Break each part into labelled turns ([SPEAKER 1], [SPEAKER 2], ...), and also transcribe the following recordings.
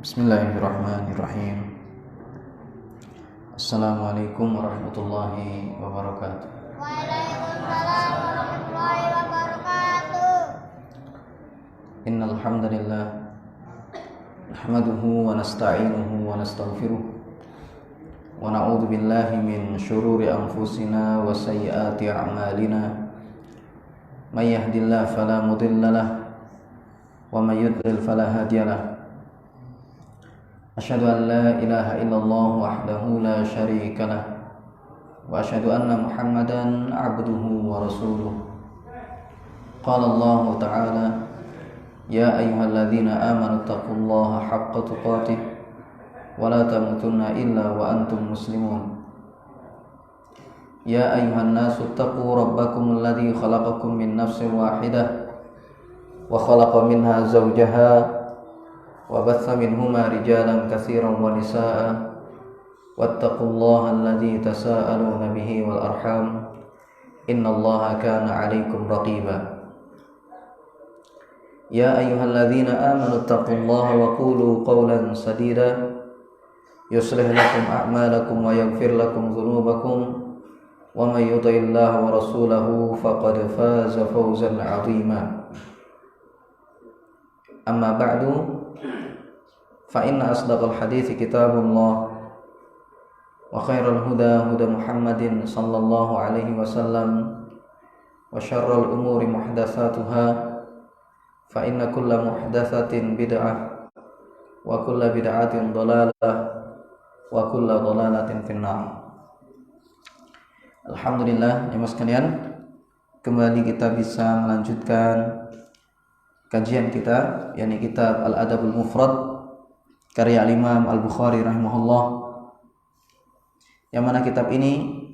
[SPEAKER 1] Bismillahirrahmanirrahim. Assalamualaikum warahmatullahi wabarakatuh.
[SPEAKER 2] Waalaikumsalam warahmatullahi wabarakatuh.
[SPEAKER 1] Innal hamdalillah nahmaduhu wa nasta'inuhu wa nastaghfiruh wa na'udzu billahi min shururi anfusina wa sayyiati a'malina. May yahdihillahu fala mudilla lahu wa may yudlil fala hadiya lahu. Asyhadu an la ilaha illallah wahdahu la syarika lah wa asyhadu anna Muhammadan abduhu wa rasuluh. Qala Allah ta'ala ya ayyuhalladzina amanu taqullaha haqqa tuqatih wa la tamutunna illa wa antum muslimun. Ya ayyuhan nasu taqu rabbakum alladzi khalaqakum min nafsin wahidah wa khalaqa minha zawjaha wa batha minhuma rijalan katsiran wa nisaa wattaqullaha alladzi tasaaluna bihi wal arham innallaha kana 'alaikum raqiba. Ya ayyuhalladzina amanu taqullaha wa qulu qawlan sadida yuslih lakum a'malakum wa yaghfir lakum dhunubakum wa may yuti'illaha wa rasulahu faqad faza fawzan 'azima. Amma ba'du, fa inna asdaqal hadithi kitabullah wa khairal huda huda Muhammadin sallallahu alaihi wasallam wa syarrul umuri muhdatsatuha fa inna kulla muhdatsatin bid'ah wa kulla bid'atin dhalalah wa kulla dhalalatin finnar. Alhamdulillah, jemaah sekalian, kembali kita bisa melanjutkan kajian kita, yakni kitab Al-Adabul Mufrad karya Imam Al-Bukhari rahimahullah, yang mana kitab ini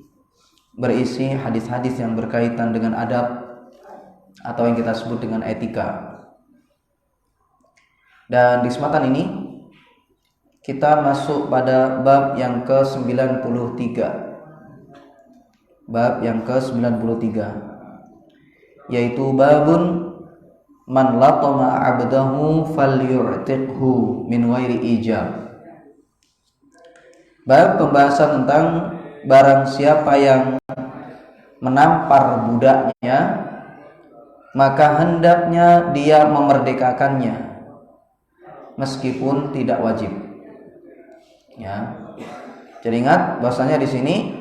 [SPEAKER 1] berisi hadis-hadis yang berkaitan dengan adab atau yang kita sebut dengan etika. Dan di kesempatan ini kita masuk pada bab yang ke-93. Bab yang ke-93, yaitu babun man latama 'abdahu falyu'tiqhu min ghairi ijab. Bab pembahasan tentang barang siapa yang menampar budaknya, maka hendaknya dia memerdekakannya meskipun tidak wajib. Ya. Jadi ingat bahwasanya di sini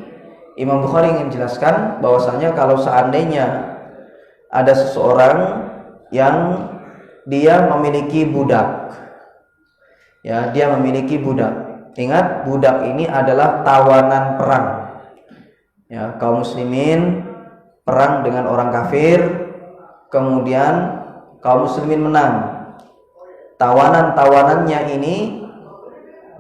[SPEAKER 1] Imam Bukhari ingin jelaskan bahwasanya kalau seandainya ada seseorang yang dia memiliki budak, ya, dia memiliki budak. Ingat, budak ini adalah tawanan perang. Ya, kaum muslimin perang dengan orang kafir, kemudian kaum muslimin menang. Tawanan-tawanannya ini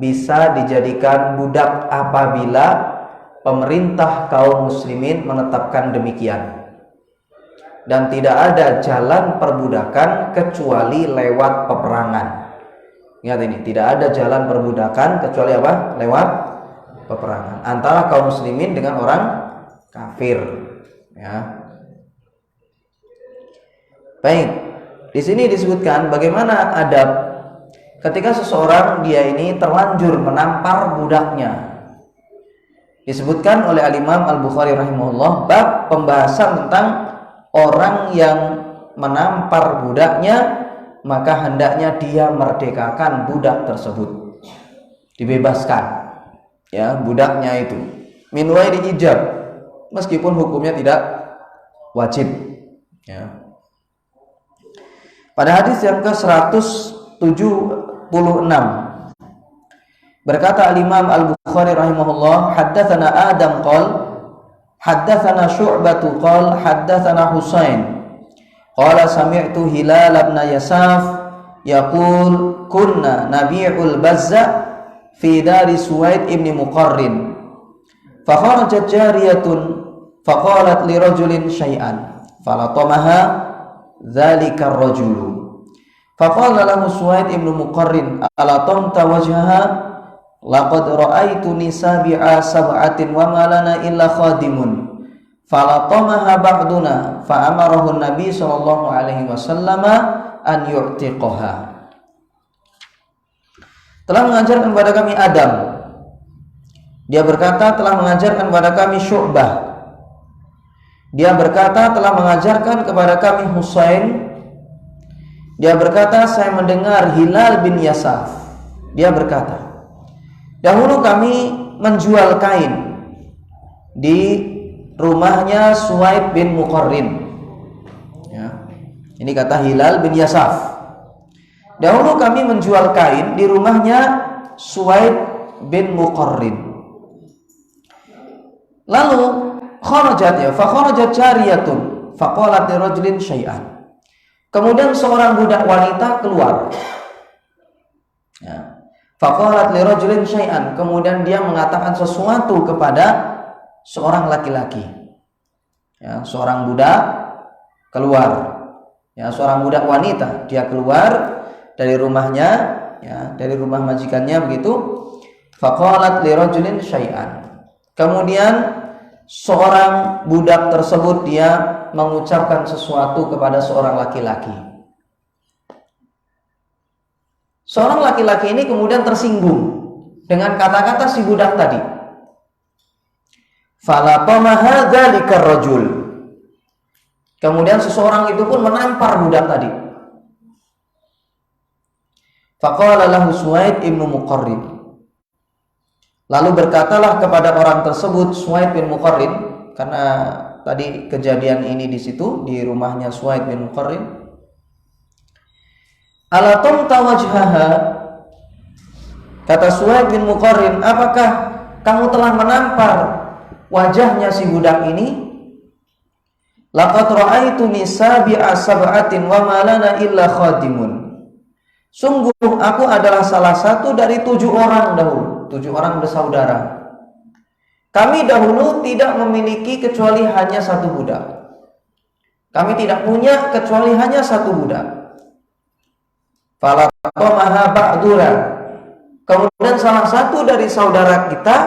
[SPEAKER 1] bisa dijadikan budak apabila pemerintah kaum muslimin menetapkan demikian. Dan tidak ada jalan perbudakan kecuali lewat peperangan. Ingat ini, tidak ada jalan perbudakan kecuali apa? Lewat peperangan antara kaum muslimin dengan orang kafir. Ya. Baik, di sini disebutkan bagaimana adab ketika seseorang dia ini terlanjur menampar budaknya. Disebutkan oleh Al-Imam Al-Bukhari rahimahullah bab pembahasan tentang orang yang menampar budaknya, maka hendaknya dia merdekakan budak tersebut, dibebaskan, ya, budaknya itu min ghairi ijab, meskipun hukumnya tidak wajib. Ya. Pada hadis yang ke-176 berkata Al-Imam Al-Bukhari rahimahullah, haddatsana Adam qala haddatsana Syu'bah qala haddatsana Husain qala sami'tu Hilal bin Yasaf yaqul kunna nabi'ul bazza fi dari Suwaid ibn Muqarrin fa kharajat jariyatun fa qalat li rajulin syai'an falatamaha dzalika ar-rajulu fa qala lahu Suwaid ibn Muqarrin ala tamta wajhaha laqad ra'aitu nisabi'a sab'atin wa ma lana illa khadimun falatamaha ba'duna fa amarahu an-nabi sallallahu alaihi wasallam an yu'tiqaha. telah mengajarkan kepada kami Adam. Dia berkata, telah mengajarkan kepada kami Syu'bah. Dia berkata, telah mengajarkan kepada kami Husain. Dia berkata, saya mendengar Hilal bin Yasaf. Dia berkata, dahulu kami menjual kain di rumahnya Suwaid bin Muqarrin. Ya. Ini kata Hilal bin Yasaf. Dahulu kami menjual kain di rumahnya Suwaid bin Muqarrin. Lalu fa kharajat jariyatun faqalat li rajulin syai'an. Kemudian seorang budak wanita keluar. Ya. Faqalat li rajulin syai'an, kemudian dia mengatakan sesuatu kepada seorang laki-laki. Ya, seorang budak keluar. Ya, seorang budak wanita, dia keluar dari rumahnya, ya, dari rumah majikannya begitu. Faqalat li rajulin syai'an. Kemudian seorang budak tersebut dia mengucapkan sesuatu kepada seorang laki-laki. Seorang laki-laki ini kemudian tersinggung dengan kata-kata si budak tadi. Falatama hadzalika rajul. Kemudian seseorang itu pun menampar budak tadi. Faqala lahu Suwaid ibnu Muqarrin. Lalu berkatalah kepada orang tersebut Suwaid bin Muqarrin, karena tadi kejadian ini di situ di rumahnya Suwaid bin Muqarrin. Ala tumta wajhaha, kata Suwaid bin Muqarrin, apakah kamu telah menampar wajahnya si budak ini? Laqad ra'aitu nisabi'a sab'atin wa ma lana illa khadimun. Sungguh aku adalah salah satu dari 7 orang dahulu, 7 orang bersaudara. Kami dahulu tidak memiliki kecuali hanya 1 budak. Kami tidak punya kecuali hanya 1 budak. Falatamaha ba'duna. Kemudian salah satu dari saudara kita,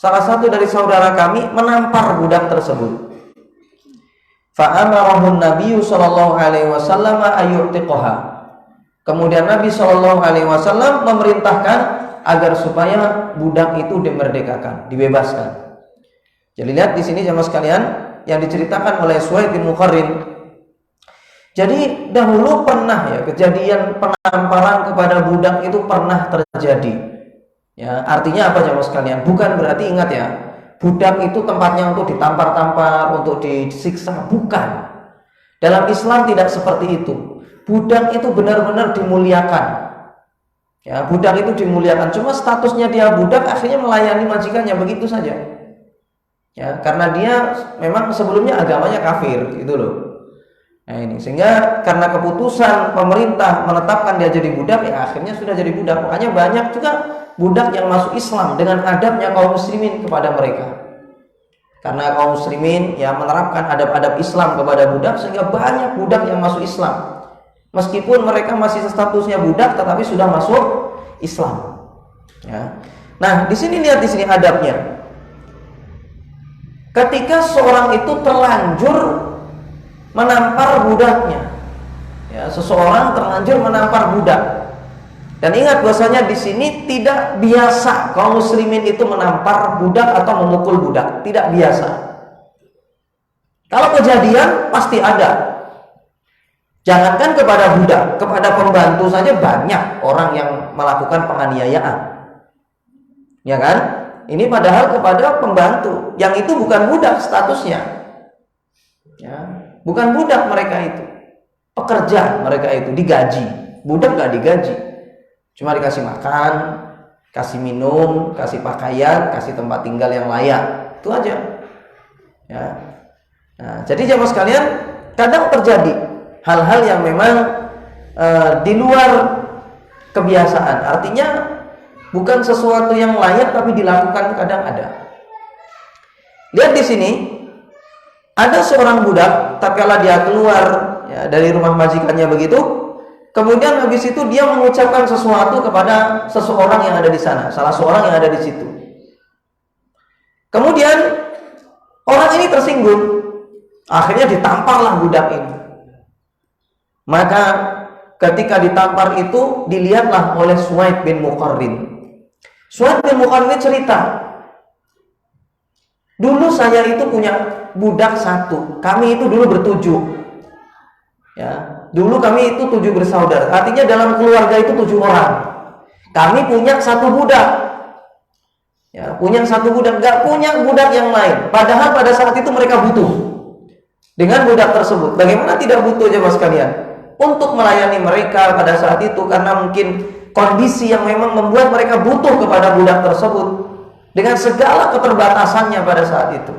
[SPEAKER 1] salah satu dari saudara kami menampar budak tersebut. Fa'amarahu Nabi sallallahu alaihi wasallam ayyu'tiqaha. Kemudian Nabi sallallahu alaihi wasallam memerintahkan agar supaya budak itu dimerdekakan, dibebaskan. Jadi lihat di sini jemaah sekalian yang diceritakan oleh Suwaid bin Muqarrin. Jadi dahulu pernah ya kejadian penamparan kepada budak itu pernah terjadi. Ya, artinya apa jemaah sekalian? Bukan berarti ingat ya, budak itu tempatnya untuk ditampar-tampar, untuk disiksa, bukan. Dalam Islam tidak seperti itu. Budak itu benar-benar dimuliakan. Ya, budak itu dimuliakan. Cuma statusnya dia budak akhirnya melayani majikannya begitu saja. Ya, karena dia memang sebelumnya agamanya kafir, gitu loh. Nah ini sehingga karena keputusan pemerintah menetapkan dia jadi budak, ya akhirnya sudah jadi budak. Makanya banyak juga budak yang masuk Islam dengan adabnya kaum muslimin kepada mereka. Karena kaum muslimin ya menerapkan adab-adab Islam kepada budak, sehingga banyak budak yang masuk Islam. Meskipun mereka masih statusnya budak, tetapi sudah masuk Islam. Ya. Nah, di sini lihat di sini adabnya. Ketika seorang itu terlanjur menampar budaknya, ya, seseorang terlanjur menampar budak. Dan ingat bahwasanya di sini tidak biasa kaum muslimin itu menampar budak atau memukul budak, tidak biasa. Kalau kejadian pasti ada. Jangankan kepada budak, kepada pembantu saja banyak orang yang melakukan penganiayaan. Ya kan? Ini padahal kepada pembantu, yang itu bukan budak statusnya. Ya, bukan budak mereka itu. Pekerja mereka itu digaji. Budak gak digaji. Cuma dikasih makan, kasih minum, kasih pakaian, kasih tempat tinggal yang layak. Itu aja. Ya. Nah, jadi jemaah sekalian, kadang terjadi hal-hal yang memang di luar kebiasaan. Artinya bukan sesuatu yang layak tapi dilakukan kadang ada. Lihat di sini ada seorang budak tatkala dia keluar ya, dari rumah majikannya begitu, kemudian habis itu dia mengucapkan sesuatu kepada seseorang yang ada di sana, salah seorang yang ada di situ. Kemudian orang ini tersinggung, akhirnya ditamparlah budak ini. Maka ketika ditampar itu dilihatlah oleh Suwaid bin Muqarrin. Suwaid bin Muqarrin cerita, dulu saya itu punya budak satu. Kami itu dulu bertujuh. Ya, dulu kami itu 7 bersaudara. Artinya dalam keluarga itu 7 orang. Kami punya satu budak. Ya, punya satu budak, nggak punya budak yang lain. Padahal pada saat itu mereka butuh dengan budak tersebut. Bagaimana tidak butuh jemaah sekalian? Untuk melayani mereka pada saat itu, karena mungkin kondisi yang memang membuat mereka butuh kepada budak tersebut dengan segala keterbatasannya pada saat itu.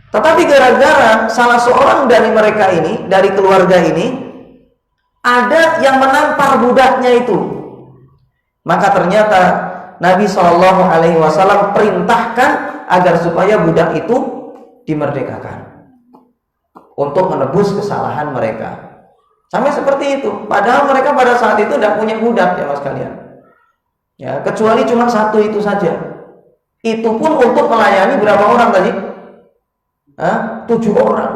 [SPEAKER 1] Tetapi gara-gara salah seorang dari mereka ini, dari keluarga ini, ada yang menampar budaknya itu, maka ternyata Nabi SAW perintahkan agar supaya budak itu dimerdekakan untuk menebus kesalahan mereka. Sampai seperti itu. Padahal mereka pada saat itu tidak punya budak, ya mas kalian. Ya, kecuali cuma satu itu saja. Itu pun untuk melayani berapa orang tadi? 7 orang.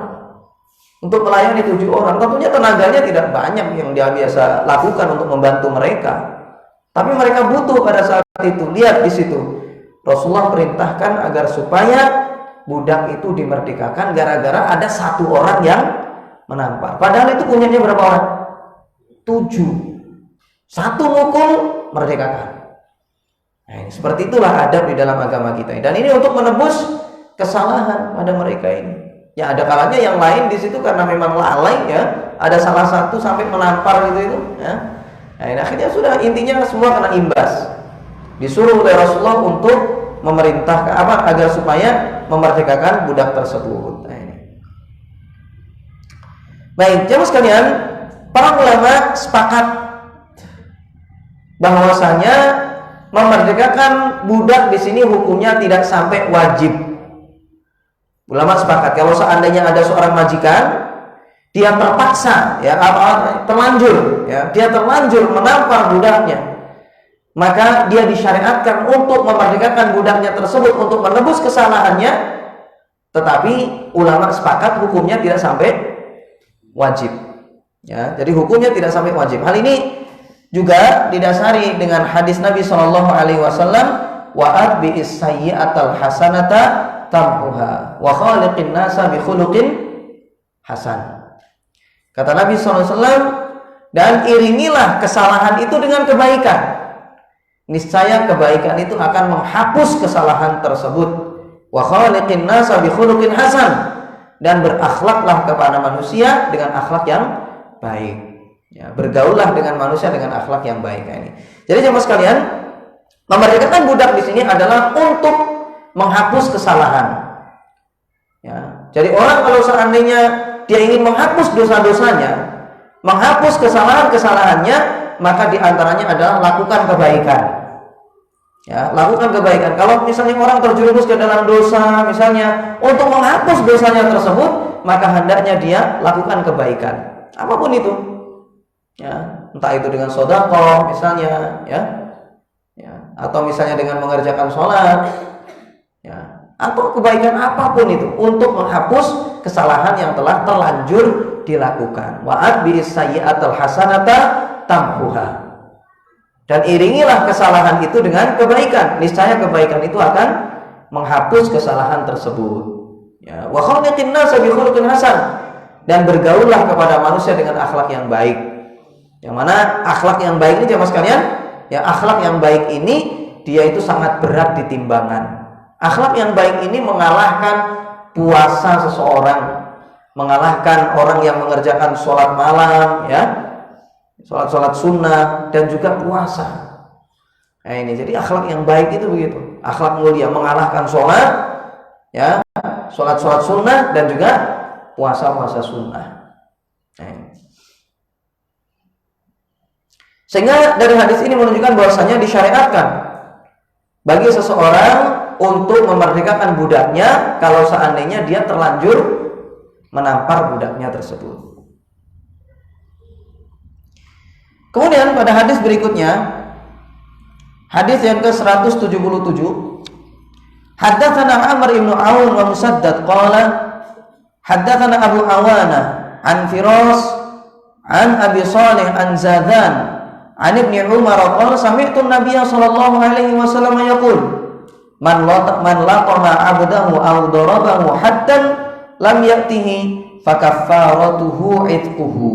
[SPEAKER 1] Untuk melayani 7 orang. Tentunya tenaganya tidak banyak yang dia biasa lakukan untuk membantu mereka. Tapi mereka butuh pada saat itu. Lihat di situ. Rasulullah perintahkan agar supaya budak itu dimerdekakan gara-gara ada 1 orang yang menampar. Padahal itu punyanya berapa orang? 7. 1 mukul, merdekakan. Nah, ini seperti itulah adab di dalam agama kita. Dan ini untuk menebus kesalahan pada mereka ini. Ya ada kalanya yang lain di situ karena memang lalai ya. Ada salah satu sampai menampar gitu itu. Ya. Nah, ini akhirnya sudah intinya semua kena imbas. Disuruh oleh Rasulullah untuk memerintahkan agar supaya memerdekakan budak tersebut. Nah, ini. Baik, jemaah sekalian, para ulama sepakat bahwasanya memerdekakan budak di sini hukumnya tidak sampai wajib. Ulama sepakat kalau seandainya ada seorang majikan, dia terpaksa, ya, terlanjur, ya, dia terlanjur menampar budaknya, maka dia disyariatkan untuk memerdekakan budaknya tersebut untuk menebus kesalahannya. Tetapi ulama sepakat hukumnya tidak sampai wajib. Ya, jadi hukumnya tidak sampai wajib. Hal ini juga didasari dengan hadis Nabi SAW, wa'ad bi'is sayyi'atal hasanata tamhuha wa khaliqin nasa bi khuluqin hasan. Kata Nabi SAW, dan iringilah kesalahan itu dengan kebaikan. Niscaya kebaikan itu akan menghapus kesalahan tersebut. Wa khaliqin nasa bi khuluqin hasan, dan berakhlaklah kepada manusia dengan akhlak yang baik. Ya, bergaullah dengan manusia dengan akhlak yang baik ini. Jadi jemaah sekalian, memerdekakan budak di sini adalah untuk menghapus kesalahan. Ya, jadi orang kalau seandainya dia ingin menghapus dosa-dosanya, menghapus kesalahan-kesalahannya, maka diantaranya adalah lakukan kebaikan. Ya, lakukan kebaikan. Kalau misalnya orang terjerumus ke dalam dosa, misalnya untuk menghapus dosanya tersebut, maka hendaknya dia lakukan kebaikan. Apapun itu. Ya, entah itu dengan sedekah misalnya, ya. Ya, atau misalnya dengan mengerjakan sholat, ya, atau kebaikan apapun itu untuk menghapus kesalahan yang telah terlanjur dilakukan. Wa'ad bi'is sayyi'atal hasanata tamhuha. Dan iringilah kesalahan itu dengan kebaikan. Niscaya kebaikan itu akan menghapus kesalahan tersebut. Ya, wa khaliqin nasa bi khuluqin hasan, dan bergaullah kepada manusia dengan akhlak yang baik. Yang mana akhlak yang baik ini jemaah sekalian, ya, akhlak yang baik ini dia itu sangat berat di timbangan. Akhlak yang baik ini mengalahkan puasa seseorang, mengalahkan orang yang mengerjakan sholat malam, ya, sholat sunnah, dan juga puasa. Nah ini, jadi akhlak yang baik itu begitu. Akhlak mulia mengalahkan sholat, ya, sholat sunnah, dan juga puasa sunnah. Nah, ini. Sehingga dari hadis ini menunjukkan bahwasanya disyariatkan bagi seseorang untuk memerdekakan budaknya kalau seandainya dia terlanjur menampar budaknya tersebut. Kemudian pada hadis berikutnya, hadis yang ke-177, haddatsana Amr ibn Aun wa Musaddad qala haddatsana Abu Awana an Firas An Abi Shalih an Zadan an Ibnu Umar qala sami'tu an-nabiy sallallahu alaihi wasallam yaqul man laqama 'abdahu aw darabahu hatta lam ya'tihi fakaffaratuhu itquhu.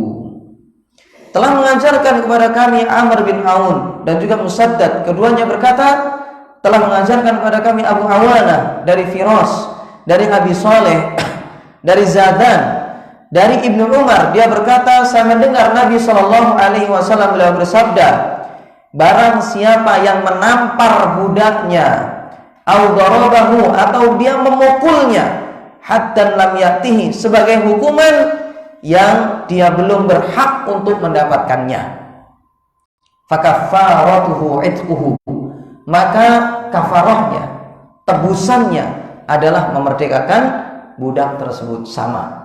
[SPEAKER 1] Telah mengajarkan kepada kami Amr bin Aun dan juga Musaddad, keduanya berkata, telah mengajarkan kepada kami Abu Awanah dari Firas, dari Abi Shalih, dari Zadan, dari Ibnu Umar, dia berkata, saya mendengar Nabi Shallallahu Alaihi Wasallam beliau bersabda, barang siapa yang menampar budaknya, au darabahu, atau dia memukulnya, haddan lam yatihi, sebagai hukuman yang dia belum berhak untuk mendapatkannya, fakaffaratuhu itquhu, maka kafarahnya, tebusannya adalah memerdekakan budak tersebut sama.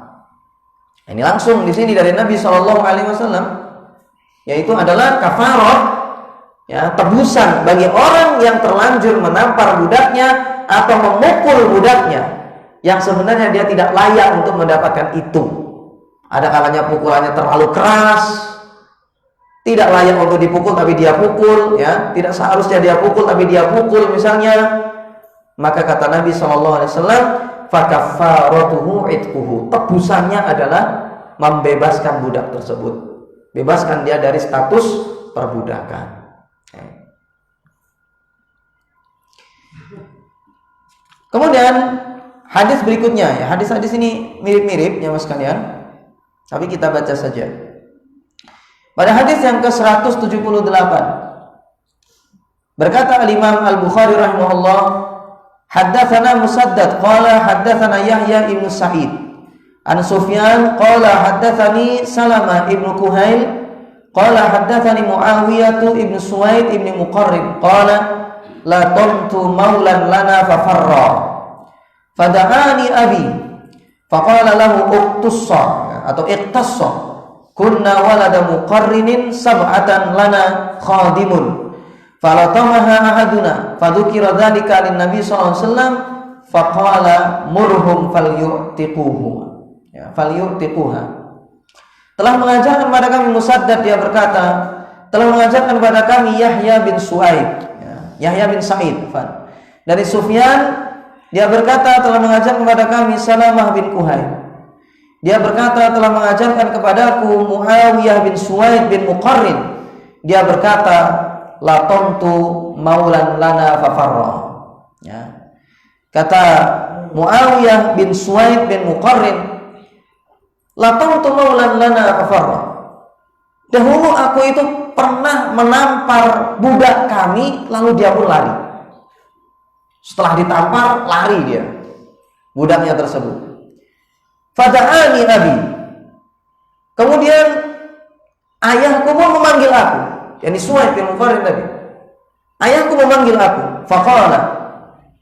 [SPEAKER 1] Ini langsung di sini dari Nabi Shallallahu Alaihi Wasallam, yaitu adalah kafarah, ya, tebusan bagi orang yang terlanjur menampar budaknya atau memukul budaknya yang sebenarnya dia tidak layak untuk mendapatkan itu. Ada kalanya pukulannya terlalu keras, tidak layak untuk dipukul tapi dia pukul, ya, tidak seharusnya dia pukul tapi dia pukul misalnya. Maka kata Nabi SAW, fakaffaratuhu itquhu, tebusannya adalah membebaskan budak tersebut, bebaskan dia dari status perbudakan. Kemudian hadis berikutnya, ya, hadis-hadis ini mirip-mirip ya mas sekalian, tapi kita baca saja. Pada hadis yang ke-178 berkata al-Imam Al-Bukhari rahimahullah, haddatsana Musaddad qala haddatsana Yahya ibn Sa'id an Sufyan qala haddatsani Salamah ibn Kuhail qala haddatsani Muawiyah ibn Suwaid ibn Muqarrin qala la tantu maulan lana fafarra fada'ani abi faqala lahu uqtussa atau iqtassa kunna walada muqarrinin sab'atan lana khadimun falatamaha ahaduna fadzukira dzalika lin nabi sallallahu alaihi wasallam faqala murhum falyu'tiquhu, ya, falyu'tiquha. Telah mengajarkan kepada kami Musaddad, dia berkata, telah mengajarkan kepada kami Yahya bin Su'aid, ya, Yahya bin Sa'id dari Sufyan, dia berkata telah mengajarkan kepada kami Salamah bin Kuhail, dia berkata telah mengajarkan kepadaku Muawiyah bin Suwaid bin Muqarrin, dia berkata la tantu maulan lana fafarra, ya. Kata Muawiyah bin Suwaid bin Muqarrin, la tantu maulan lana fafarra, dahulu aku itu pernah menampar budak kami lalu dia pun lari. Setelah ditampar lari dia, budaknya tersebut. Fada'ani abi, kemudian ayahku pun memanggil aku, yakni Suwaid bin Muqarrin tadi. Ayahku memanggil aku, faqala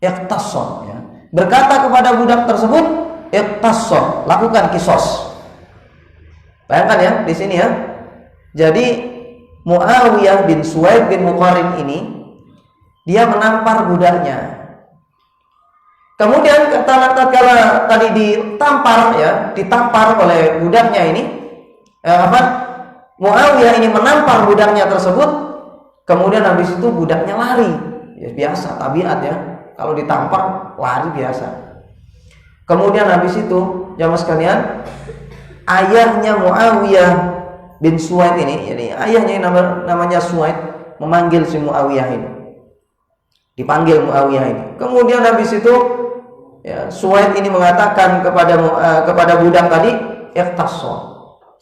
[SPEAKER 1] iqtassa, ya, berkata kepada budak tersebut, iqtassa, lakukan kisos. Bayangkan ya di sini ya. Jadi Muawiyah bin Suwaid bin Muqarrin ini dia menampar budaknya. Kemudian tatkala tadi ditampar, ya, ditampar oleh budaknya ini, Muawiyah ini menampar budaknya tersebut. Kemudian habis itu budaknya lari, ya, biasa tabiat ya, kalau ditampar lari biasa. Kemudian habis itu jamaah sekalian, ayahnya Muawiyah bin Suwaid ini, jadi ayahnya namanya Suwaid, memanggil si Muawiyah ini, dipanggil Muawiyah ini. Kemudian habis itu, ya, Suwaid ini mengatakan kepada budak tadi, iqtassa,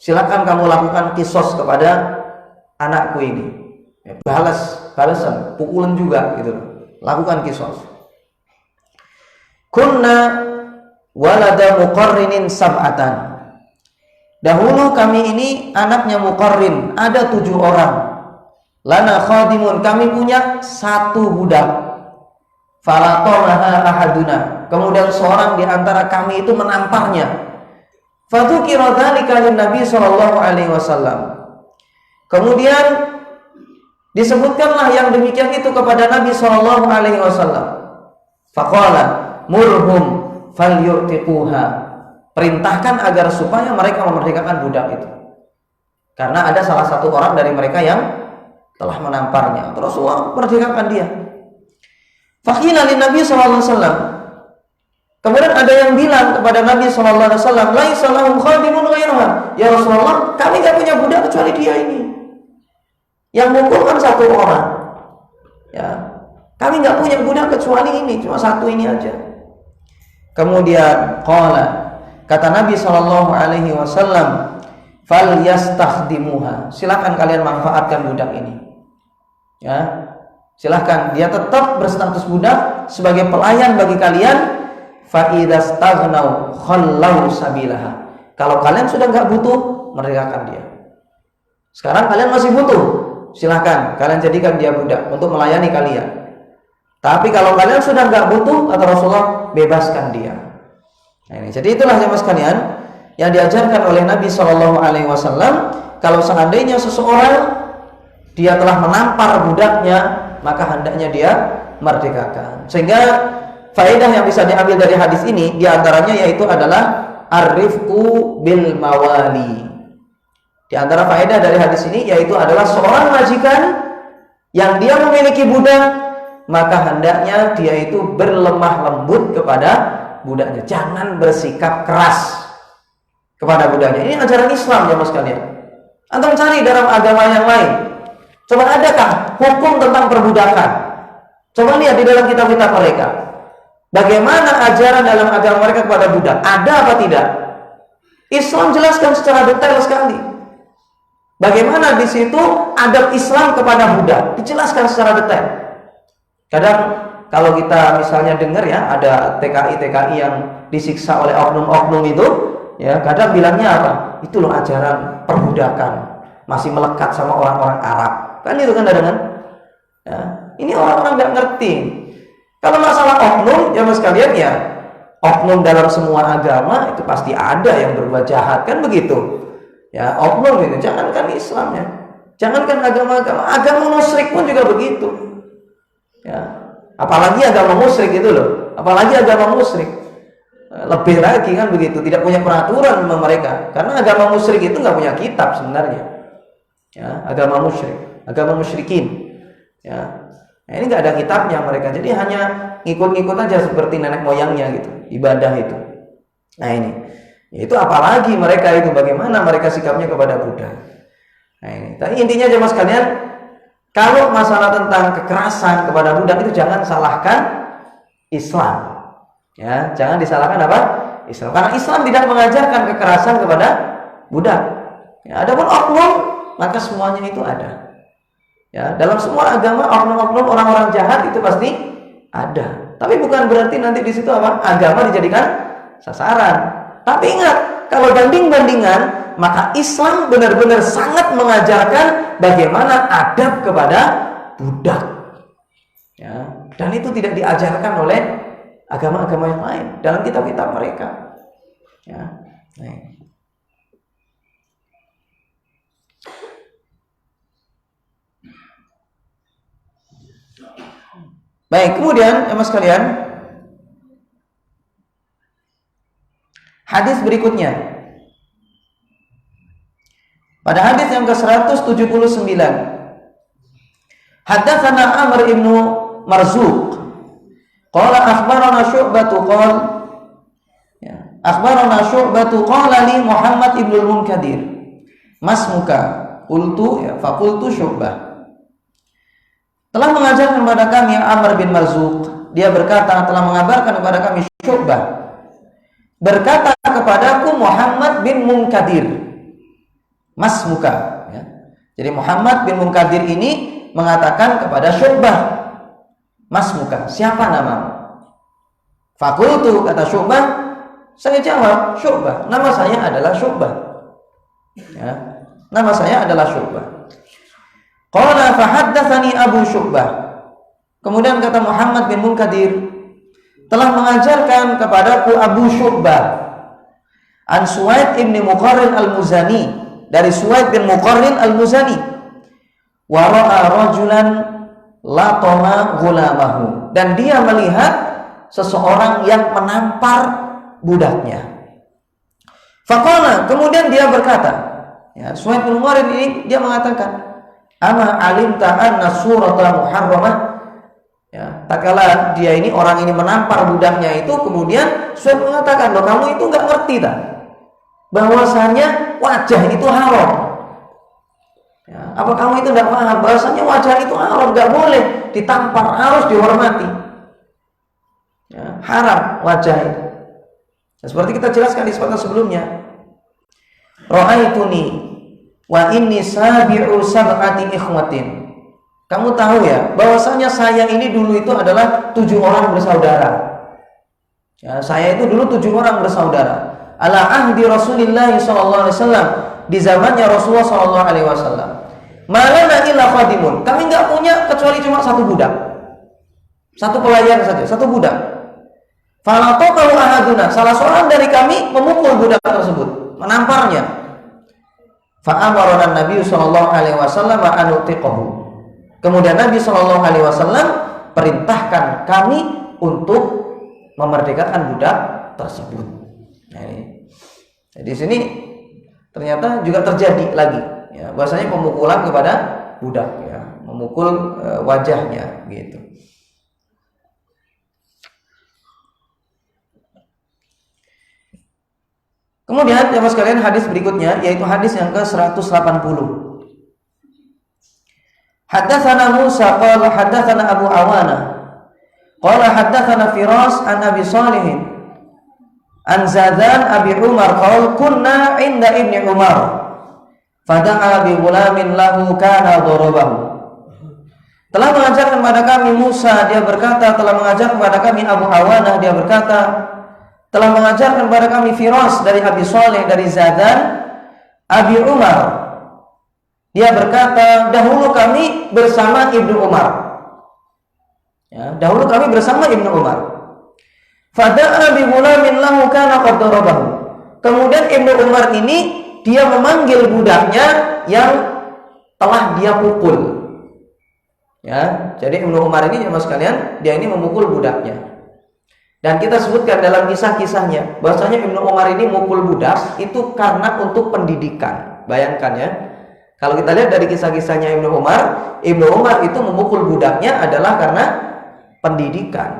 [SPEAKER 1] silakan kamu lakukan kisos kepada anakku ini, ya, balasan, pukulan juga gitu, lakukan kisos. Kunna walada muqarrinin sab'atan, dahulu kami ini anaknya Muqarrin, ada 7 orang. Lana khadimun, kami punya 1 budak. Falatamaha ahaduna, kemudian seorang di antara kami itu menamparnya. Fadzukira dzalika lin Nabi sallallahu alaihi wasallam, kemudian disebutkanlah yang demikian itu kepada Nabi sallallahu alaihi wasallam. Faqala murhum falyu'tiquha, perintahkan agar supaya mereka memerdekakan budak itu. Karena ada salah satu orang dari mereka yang telah menamparnya. Rasulullah merdekakan dia. Faqila lin Nabi sallallahu alaihi wasallam. Kemudian ada yang bilang kepada Nabi sallallahu alaihi wasallam, "Laisa lahum khadimun ghairuha." Ya Rasulullah, kami enggak punya budak kecuali dia ini. Yang mukul kan satu orang. Ya. Kami enggak punya budak kecuali ini, cuma satu ini aja. Kemudian kata Nabi sallallahu alaihi wasallam, "Fal yastakhdimuha." Silakan kalian manfaatkan budak ini. Ya. Silakan, dia tetap berstatus budak sebagai pelayan bagi kalian. Fa idza staghnau khallau sabilaha. Kalau kalian sudah enggak butuh, merdekakan dia. Sekarang kalian masih butuh, silakan kalian jadikan dia budak untuk melayani kalian. Tapi kalau kalian sudah enggak butuh, kata Rasulullah, bebaskan dia. Nah, ini. Jadi itulah jemaah sekalian yang diajarkan oleh Nabi Shallallahu Alaihi Wasallam. Kalau seandainya seseorang dia telah menampar budaknya, maka hendaknya dia merdekakan. Sehingga faedah yang bisa diambil dari hadis ini diantaranya yaitu adalah ar-rifqu bil mawali. Di antara faedah dari hadis ini yaitu adalah seorang majikan yang dia memiliki budak, maka hendaknya dia itu berlemah lembut kepada budaknya. Jangan bersikap keras kepada budaknya. Ini ajaran Islam ya mas kalian. Antum cari dalam agama yang lain. Coba adakah hukum tentang perbudakan? Coba lihat di dalam kitab-kitab mereka. Bagaimana ajaran dalam agama mereka kepada budak? Ada apa tidak? Islam jelaskan secara detail sekali. Bagaimana di situ adab Islam kepada budak? Dijelaskan secara detail. Kadang kalau kita misalnya dengar ya, ada TKI yang disiksa oleh oknum-oknum itu, ya kadang bilangnya apa? Itu loh ajaran perbudakan, masih melekat sama orang-orang Arab. Kan itu kan kadang-kadang. Ya, ini orang-orang nggak ngerti. Kalau masalah oknum, ya mas kalian ya, oknum dalam semua agama itu pasti ada yang berbuat jahat, kan begitu? Ya oknum itu, jangankan Islam ya, jangankan agama musyrik pun juga begitu. Ya, apalagi agama musyrik itu loh, apalagi agama musyrik lebih lagi kan begitu, tidak punya peraturan mereka, karena agama musyrik itu nggak punya kitab sebenarnya. Ya, agama musyrik, agama musyrikin. Ya, nah, ini nggak ada kitabnya mereka, jadi hanya ngikut-ngikut aja seperti nenek moyangnya gitu, ibadah itu. Nah ini, itu apalagi mereka itu bagaimana mereka sikapnya kepada budak. Nah ini, tapi intinya aja mas kalian. Kalau masalah tentang kekerasan kepada budak itu jangan salahkan Islam. Ya, jangan disalahkan apa? Islam. Karena Islam tidak mengajarkan kekerasan kepada budak. Ya, adapun oknum, maka semuanya itu ada. Ya, dalam semua agama oknum-oknum orang-orang jahat itu pasti ada. Tapi bukan berarti nanti di situ apa? Agama dijadikan sasaran. Tapi ingat, kalau banding-bandingan, maka Islam benar-benar sangat mengajarkan bagaimana adab kepada budak. Ya, dan itu tidak diajarkan oleh agama-agama yang lain dalam kitab-kitab mereka. Ya. Nah. Baik, kemudian mas sekalian, hadis berikutnya. Pada hadis yang ke-179, haddatsana Amr ibn Marzuq qala akhbarana Syu'batu qala li Muhammad ibn al-Munkadir masmuka qultu ya faqultu Syu'bah. Telah mengajarkan kepada kami Amr bin Marzuq, dia berkata telah mengabarkan kepada kami Syu'bah berkata kepadaku Muhammad bin Munkadir masmuka ya. Jadi Muhammad bin Munkadir ini mengatakan kepada Syu'bah, masmuka, siapa namamu? Fakultu, kata Syu'bah, saya jawab, Syu'bah, nama saya adalah Syu'bah ya. Nama saya adalah Syu'bah. Qala fahaddatsani Abu Syu'bah. Kemudian kata Muhammad bin Munkadir, telah mengajarkan kepadaku Abu Syu'bah an Suwaid ibn Muqarrin al-Muzani, dari Suwaid bin Muqarrin al-Muzani, wa ra'a rajulan latama ghulamahu, dan dia melihat seseorang yang menampar budaknya. Faqala, kemudian dia berkata, Ya, Suhaib bin Mu'arid ini dia mengatakan, "Ama alimta anna surata muharramah?" Ya, tak kala dia ini orang ini menampar budaknya itu, kemudian Suhaib mengatakan, "Loh, kamu itu nggak ngerti tak? Bahwasanya wajah itu haram." Ya, apa kamu itu tidak paham bahwasanya wajah itu haram, nggak boleh ditampar, harus dihormati. Ya, haram wajah itu. Nah, seperti kita jelaskan di kesempatan sebelumnya, ra'aituni wa inni sabi'u sab'ati ikhwatin. Kamu tahu ya bahwasanya saya ini dulu itu adalah 7 orang bersaudara. Ya, saya itu dulu 7 orang bersaudara. Ala ahdi Rasulillah sallallahu alaihi wasallam, di zamannya Rasulullah sallallahu alaihi wasallam. Malana illa khadimun. Kami enggak punya kecuali cuma satu budak. Satu pelayan saja, satu budak. Falataqahu ahaduna. Salah seorang dari kami memukul budak tersebut, menamparnya. Fa'amarana Nabi sallallahu alaihi wasallam an utiqahu. Kemudian Nabi sallallahu alaihi wasallam perintahkan kami untuk memerdekakan budak tersebut. Nah, ini. Jadi di sini ternyata juga terjadi lagi, ya, bahwasanya pemukulan kepada budak, ya, memukul wajahnya gitu. Kemudian jemaah sekalian, hadis berikutnya yaitu hadis yang ke-180. Haddatsana Musa qala haddatsana Abu Awana qala haddatsana Firas an Abi Salih an Zadan Abi Umar qala kunna inda Ibni Umar fada'a bi ghulamin lahu kana darabahu. Telah mengajarkan kepada kami Musa, dia berkata, telah mengajarkan kepada kami Abu Awana, dia berkata, telah mengajarkan kepada kami Firas dari Abi Saleh dari Zadan Abi Umar, dia berkata, dahulu kami bersama Ibnu Umar, ya, dahulu kami bersama Ibnu Umar. Fada'a bi ghulamin lahu kana qad darabahu. Kemudian Ibnu Umar ini dia memanggil budaknya yang telah dia pukul. Ya, jadi Ibnu Umar ini jemaah sekalian, dia ini memukul budaknya. Dan kita sebutkan dalam kisah-kisahnya bahwasanya Ibnu Umar ini mukul budak itu karena untuk pendidikan. Bayangkan ya, kalau kita lihat dari kisah-kisahnya Ibnu Umar itu memukul budaknya adalah karena pendidikan,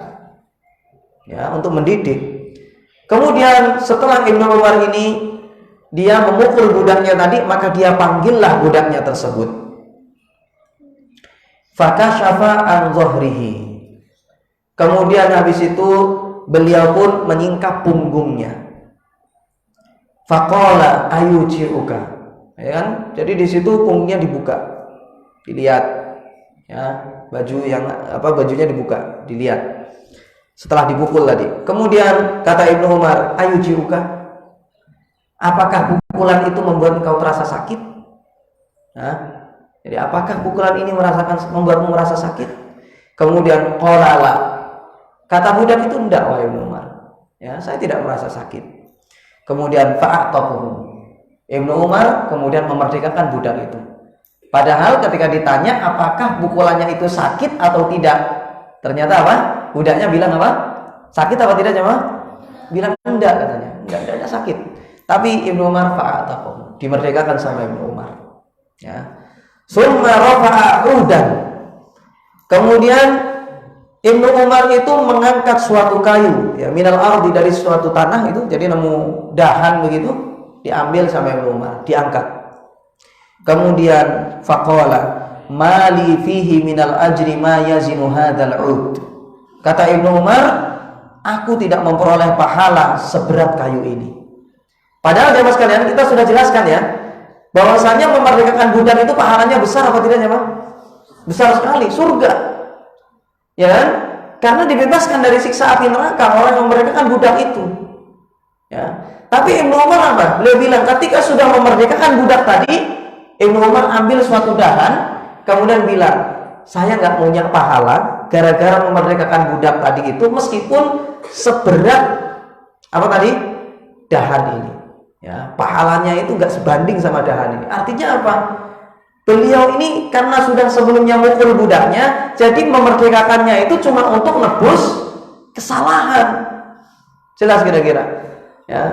[SPEAKER 1] ya, untuk mendidik. Kemudian setelah Ibnu Umar ini dia memukul budaknya tadi, maka dia panggillah budaknya tersebut. Fakashafa an dhahrihi. Kemudian habis itu beliau pun menyingkap punggungnya. Faqala ayuji'uka. Ya kan? Jadi di situ punggungnya dibuka. Dilihat. Ya, bajunya dibuka, dilihat. Setelah dipukul tadi. Kemudian kata Ibnu Umar, ayuji'uka. Apakah pukulan itu membuat engkau terasa sakit? Nah, jadi apakah pukulan ini membuatmu merasa sakit? Kemudian qala la. Kata budak itu, enggak wahai Ibnu Umar, ya, saya tidak merasa sakit. Kemudian fa'ataquhu. Ibnu Umar kemudian memerdekakan budak itu. Padahal ketika ditanya apakah pukulannya itu sakit atau tidak, ternyata apa? Budaknya bilang apa? Sakit apa tidak, jemaah? Bilang enggak, katanya. Enggak sakit. Tapi Ibnu Umar fa'ataquhu, dimerdekakan sama Ibnu Umar. Ya. Summa rafa'a udan. Kemudian Ibnu Umar itu mengangkat suatu kayu, ya, minal ardi, dari suatu tanah itu, jadi nemu dahan begitu, diambil sama Ibnu Umar, diangkat. Kemudian faqala mali fihi minal ajri ma yazinu hadzal ud. Kata Ibnu Umar, aku tidak memperoleh pahala seberat kayu ini. Padahal jemaah sekalian, kita sudah jelaskan ya, bahwasanya memerdekakan budak itu pahalanya besar apa tidak, jemaah? Besar sekali, surga. Ya kan? Karena dibebaskan dari siksa api neraka orang yang memerdekakan budak itu. Ya. Tapi Ibnu Umar apa? Beliau bilang ketika sudah memerdekakan budak tadi, Ibnu Umar ambil suatu dahan, kemudian bilang, saya nggak punya pahala gara-gara memerdekakan budak tadi itu, meskipun seberat apa tadi? Dahan ini. Ya, pahalanya itu nggak sebanding sama dahan ini. Artinya apa? Beliau ini karena sudah sebelumnya mukul budaknya, jadi memerdekakannya itu cuma untuk nebus kesalahan. Jelas kira-kira? Ya.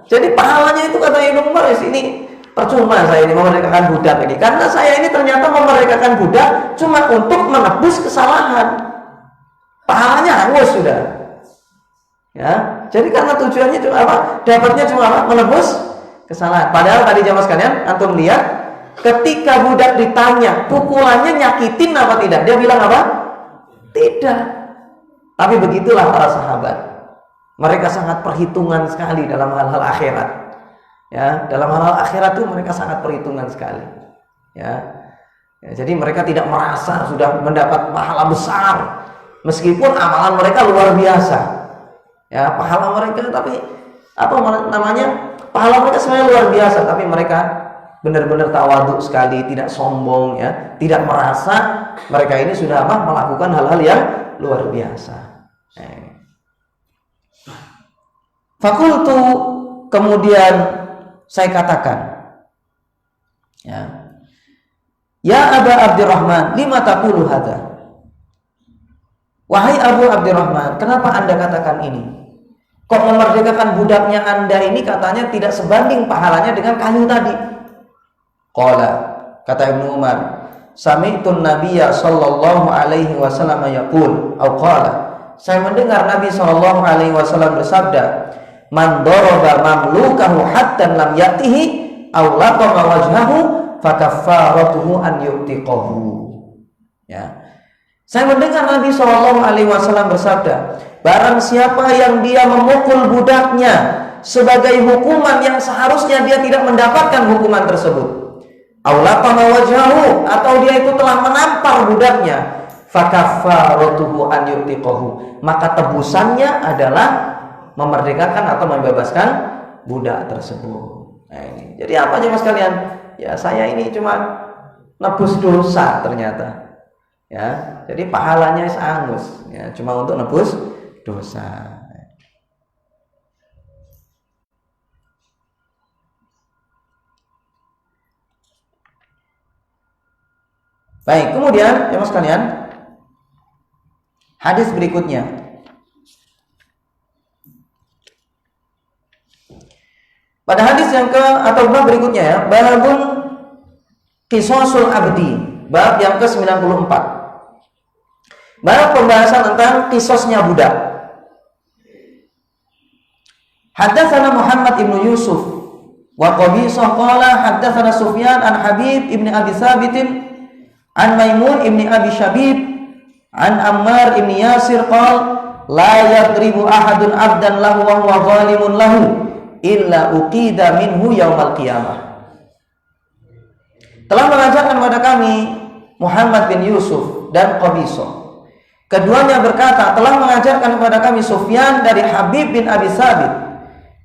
[SPEAKER 1] Jadi pahalanya itu kata Ibnu Umar ini percuma saya ini memerdekakan budak ini, karena saya ini ternyata memerdekakan budak cuma untuk menebus kesalahan, pahalanya hangus sudah. Ya, jadi karena tujuannya cuma apa? Dapatnya cuma apa? Menebus kesalahan. Padahal tadi jamaah sekalian, antum lihat ketika budak ditanya pukulannya nyakitin apa tidak, dia bilang apa? Tidak. Tapi begitulah para sahabat. Mereka sangat perhitungan sekali dalam hal-hal akhirat. Ya, dalam hal-hal akhirat itu mereka sangat perhitungan sekali. Ya. Jadi mereka tidak merasa sudah mendapat pahala besar, meskipun amalan mereka luar biasa. Ya, pahala mereka tapi apa namanya? Pahala mereka sebenarnya luar biasa, tapi mereka benar-benar tawadhu sekali, tidak sombong, ya, tidak merasa mereka ini sudah melakukan hal-hal yang luar biasa. Fakultu, kemudian saya katakan, ya Aba Abdurrahman, lima taqulu hadza? Wahai Abu Abdurrahman, kenapa Anda katakan ini? Kok memerdekakan budaknya Anda ini katanya tidak sebanding pahalanya dengan kayu tadi? Qala, kata Ibnu Umar, sami'tun nabiyya sallallahu alaihi wasallam yaqul, au qala, saya mendengar Nabi sallallahu alaihi wasallam bersabda, man daraba mamlukahu hatta lam yatihi aw laqama wajhahu fakaffaratuhu an yu'tiqahu. Ya. Saya mendengar Nabi sallallahu alaihi wasallam bersabda, barang siapa yang dia memukul budaknya sebagai hukuman yang seharusnya dia tidak mendapatkan hukuman tersebut, aw laqama wajhahu, atau dia itu telah menampar budaknya, fakaffaratuhu an yu'tiqahu, maka tebusannya adalah memerdekakan atau membebaskan budak tersebut. Nah, ini. Jadi apa aja mas kalian? Ya, saya ini cuma nebus dosa ternyata. Ya, jadi pahalanya sangus. Ya, cuma untuk nebus dosa. Baik, kemudian ya mas kalian, hadis berikutnya. Pada hadis yang atau bab berikutnya ya, babun qisasul abdi, bab yang ke-94. Bab pembahasan tentang qisasnya budak. Haddatsana Muhammad ibn Yusuf wa Qabisah qala haddatsana Sufyan an Habib ibn Abi Thabit an Maimun ibn Abi Shabib an Ammar ibn Yasir qala la yadribu ahadun abdan lahu wa huwa zalimun lahu illa uqida minhu yaumal qiyamah. Telah mengajarkan kepada kami Muhammad bin Yusuf dan Qabisah. Keduanya berkata, telah mengajarkan kepada kami Sufyan dari Habib bin Abi Thabit,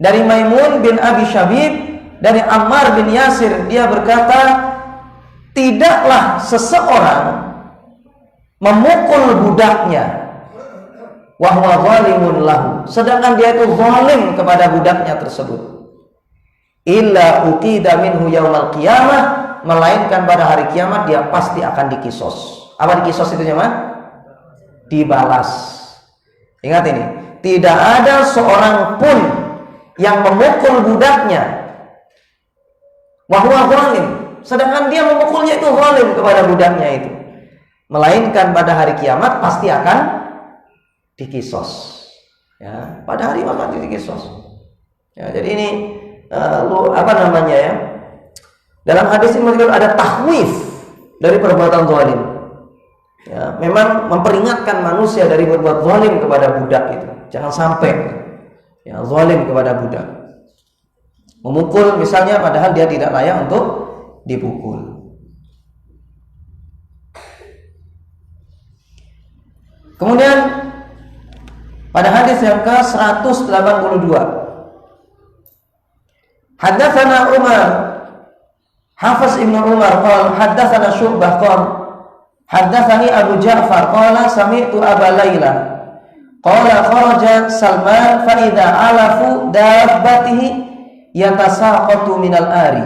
[SPEAKER 1] dari Maimun bin Abi Shabib, dari Ammar bin Yasir. Dia berkata, tidaklah seseorang memukul budaknya wa huwa zalimun lahu, sedangkan dia itu zalim kepada budaknya tersebut, illa uqida minhu yaumal qiyamah, melainkan pada hari kiamat dia pasti akan dikisos. Apa dikisos itu jemaah? Dibalas. Ingat ini, tidak ada seorang pun yang memukul budaknya wa huwa zalim, sedangkan dia memukulnya itu zalim kepada budaknya itu, melainkan pada hari kiamat pasti akan dikisos. Ya, pada hari kiamat dikisos. Ya, jadi ini apa namanya ya? Dalam hadis ini ada tahwif dari perbuatan zalim. Ya, memang memperingatkan manusia dari berbuat zalim kepada budak itu. Jangan sampai ya zalim kepada budak. Memukul misalnya padahal dia tidak layak untuk dipukul. Kemudian pada hadis yang ke-182, haddatsana Umar, Hafiz Ibnu Umar qala haddatsana Syu'bah qala haddatsani Abu Ja'far qala sami'tu Aba Laila qala kharaja Salman fa idza alafu dabbatihi yatasaqatu minal ari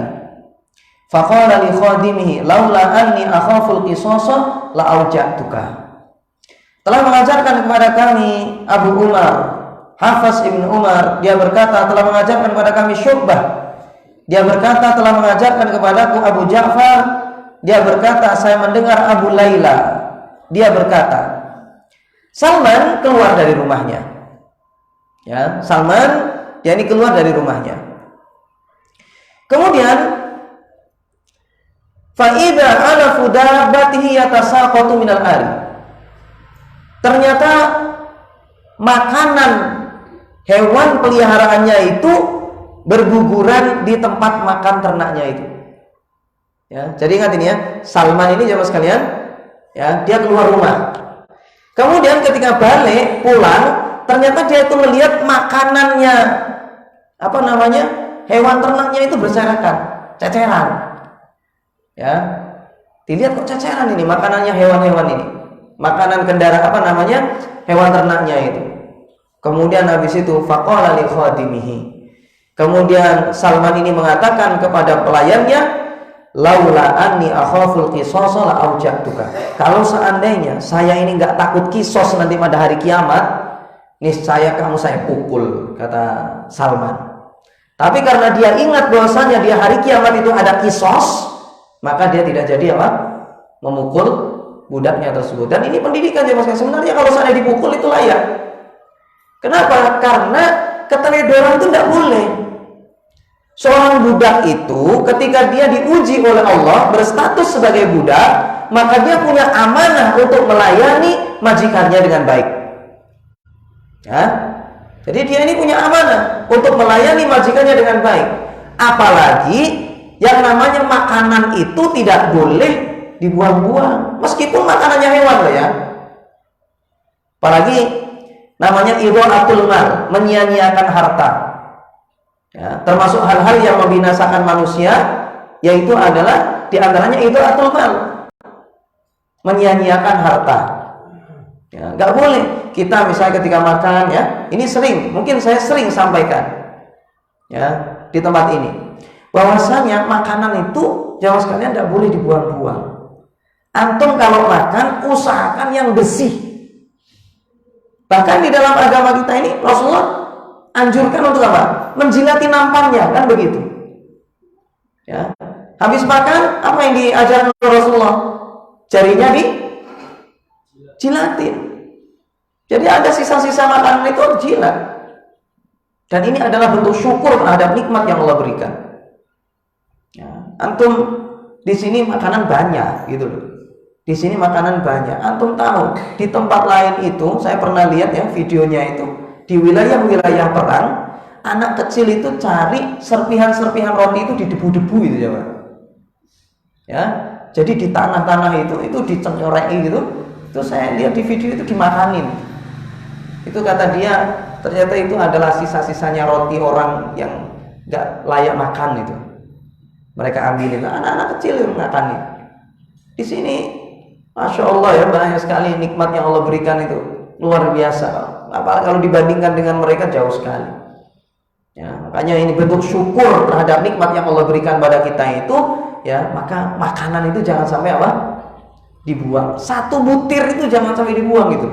[SPEAKER 1] fa qala li khadimihi laula anni akhaful qisasa la auja'tuka. Telah mengajarkan kepada kami Abu Umar, Hafiz Ibnu Umar, dia berkata telah mengajarkan kepada kami Syu'bah Dia berkata telah mengajarkan kepadaku Abu Ja'far. Dia berkata saya mendengar Abu Laila. Dia berkata Salman keluar dari rumahnya. Ya, Salman dia ini keluar dari rumahnya. Kemudian fa'idha ala fudabatihi yatasaqatu minal ari. Ternyata makanan hewan peliharaannya itu berguguran di tempat makan ternaknya itu. Ya, jadi ingat ini ya, Salman ini jemaah sekalian, ya, dia keluar rumah. Kemudian ketika balik pulang, ternyata dia itu melihat makanannya, apa namanya, hewan ternaknya itu berserakan, ceceran. Ya, dilihat kok ceceran ini makanannya hewan-hewan ini, makanan kendaraan apa namanya, hewan ternaknya itu. Kemudian habis itu faqala li khadimihi. Kemudian Salman ini mengatakan kepada pelayannya, laula anni akhaful qisasa la aujatuka. Kalau seandainya saya ini enggak takut kisos nanti pada hari kiamat, niscaya kamu saya pukul, kata Salman. Tapi karena dia ingat bahwasanya di hari kiamat itu ada kisos, maka dia tidak jadi apa? Memukul budaknya tersebut. Dan ini pendidikan ya Mas. Sebenarnya kalau saya dipukul itu layak. Kenapa? Karena keteledoran itu tidak boleh. Seorang budak itu ketika dia diuji oleh Allah berstatus sebagai budak, maka dia punya amanah untuk melayani majikannya dengan baik. Ya? Jadi dia ini punya amanah untuk melayani majikannya dengan baik. Apalagi yang namanya makanan itu tidak boleh dibuang-buang, meskipun makanannya hewan loh ya. Apalagi namanya idha'atul mal, menyia-nyiakan harta. Ya, termasuk hal-hal yang membinasakan manusia, yaitu adalah diantaranya idha'atul mal, menyia-nyiakan harta. Ya, nggak boleh kita misalnya ketika makan ya, ini sering, mungkin saya sering sampaikan ya di tempat ini, bahwasanya makanan itu jamaah sekalian nggak boleh dibuang-buang. Antum kalau makan usahakan yang bersih. Bahkan di dalam agama kita ini Rasulullah anjurkan untuk apa? Menjilati nampannya, kan begitu. Ya. Habis makan apa yang diajarkan oleh Rasulullah? Jarinya dijilatin. Jadi ada sisa-sisa makanan itu jilat. Dan ini adalah bentuk syukur terhadap nikmat yang Allah berikan. Ya. Antum di sini makanan banyak gitu loh. Di sini makanan banyak. Antum tahu, di tempat lain itu saya pernah lihat ya videonya itu, di wilayah-wilayah perang, anak kecil itu cari serpihan-serpihan roti itu di debu-debu itu ya, Pak. Ya. Jadi di tanah-tanah itu dicencoreki gitu. Itu saya lihat di video itu dimakanin. Itu kata dia, ternyata itu adalah sisa-sisanya roti orang yang enggak layak makan itu. Mereka ambilin, anak-anak kecil yang makannya. Di sini Masya Allah ya, banyak sekali nikmat yang Allah berikan itu luar biasa. Apalagi kalau dibandingkan dengan mereka jauh sekali. Ya, makanya ini bentuk syukur terhadap nikmat yang Allah berikan pada kita itu, ya maka makanan itu jangan sampai apa? Dibuang. Satu butir itu jangan sampai dibuang gitu.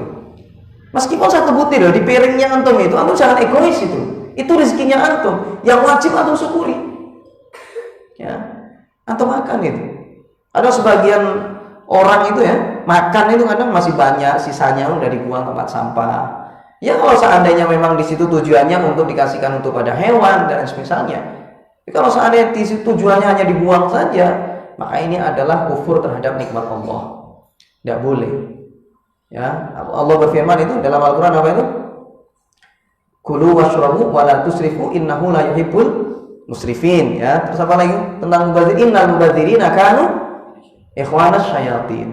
[SPEAKER 1] Meskipun satu butir loh, di piringnya antum jangan egois itu. Itu rezekinya antum, yang wajib antum syukuri. Ya, antum makan itu. Ada sebagian orang itu ya makan itu kadang masih banyak, sisanya udah dibuang tempat sampah. Ya kalau seandainya memang di situ tujuannya untuk dikasihkan untuk pada hewan dan semisalnya. Tapi kalau seandainya di situ tujuannya hanya dibuang saja, maka ini adalah kufur terhadap nikmat Allah. Tidak boleh. Ya, Allah berfirman itu dalam Al-Qur'an apa itu? Kulu washrabu wa la tusrifu innahu la yuhibbul musrifin. Ya, terus apa lagi? Tentang mubadzirin, innal mubadzirina kanu ikhwanas syayatin.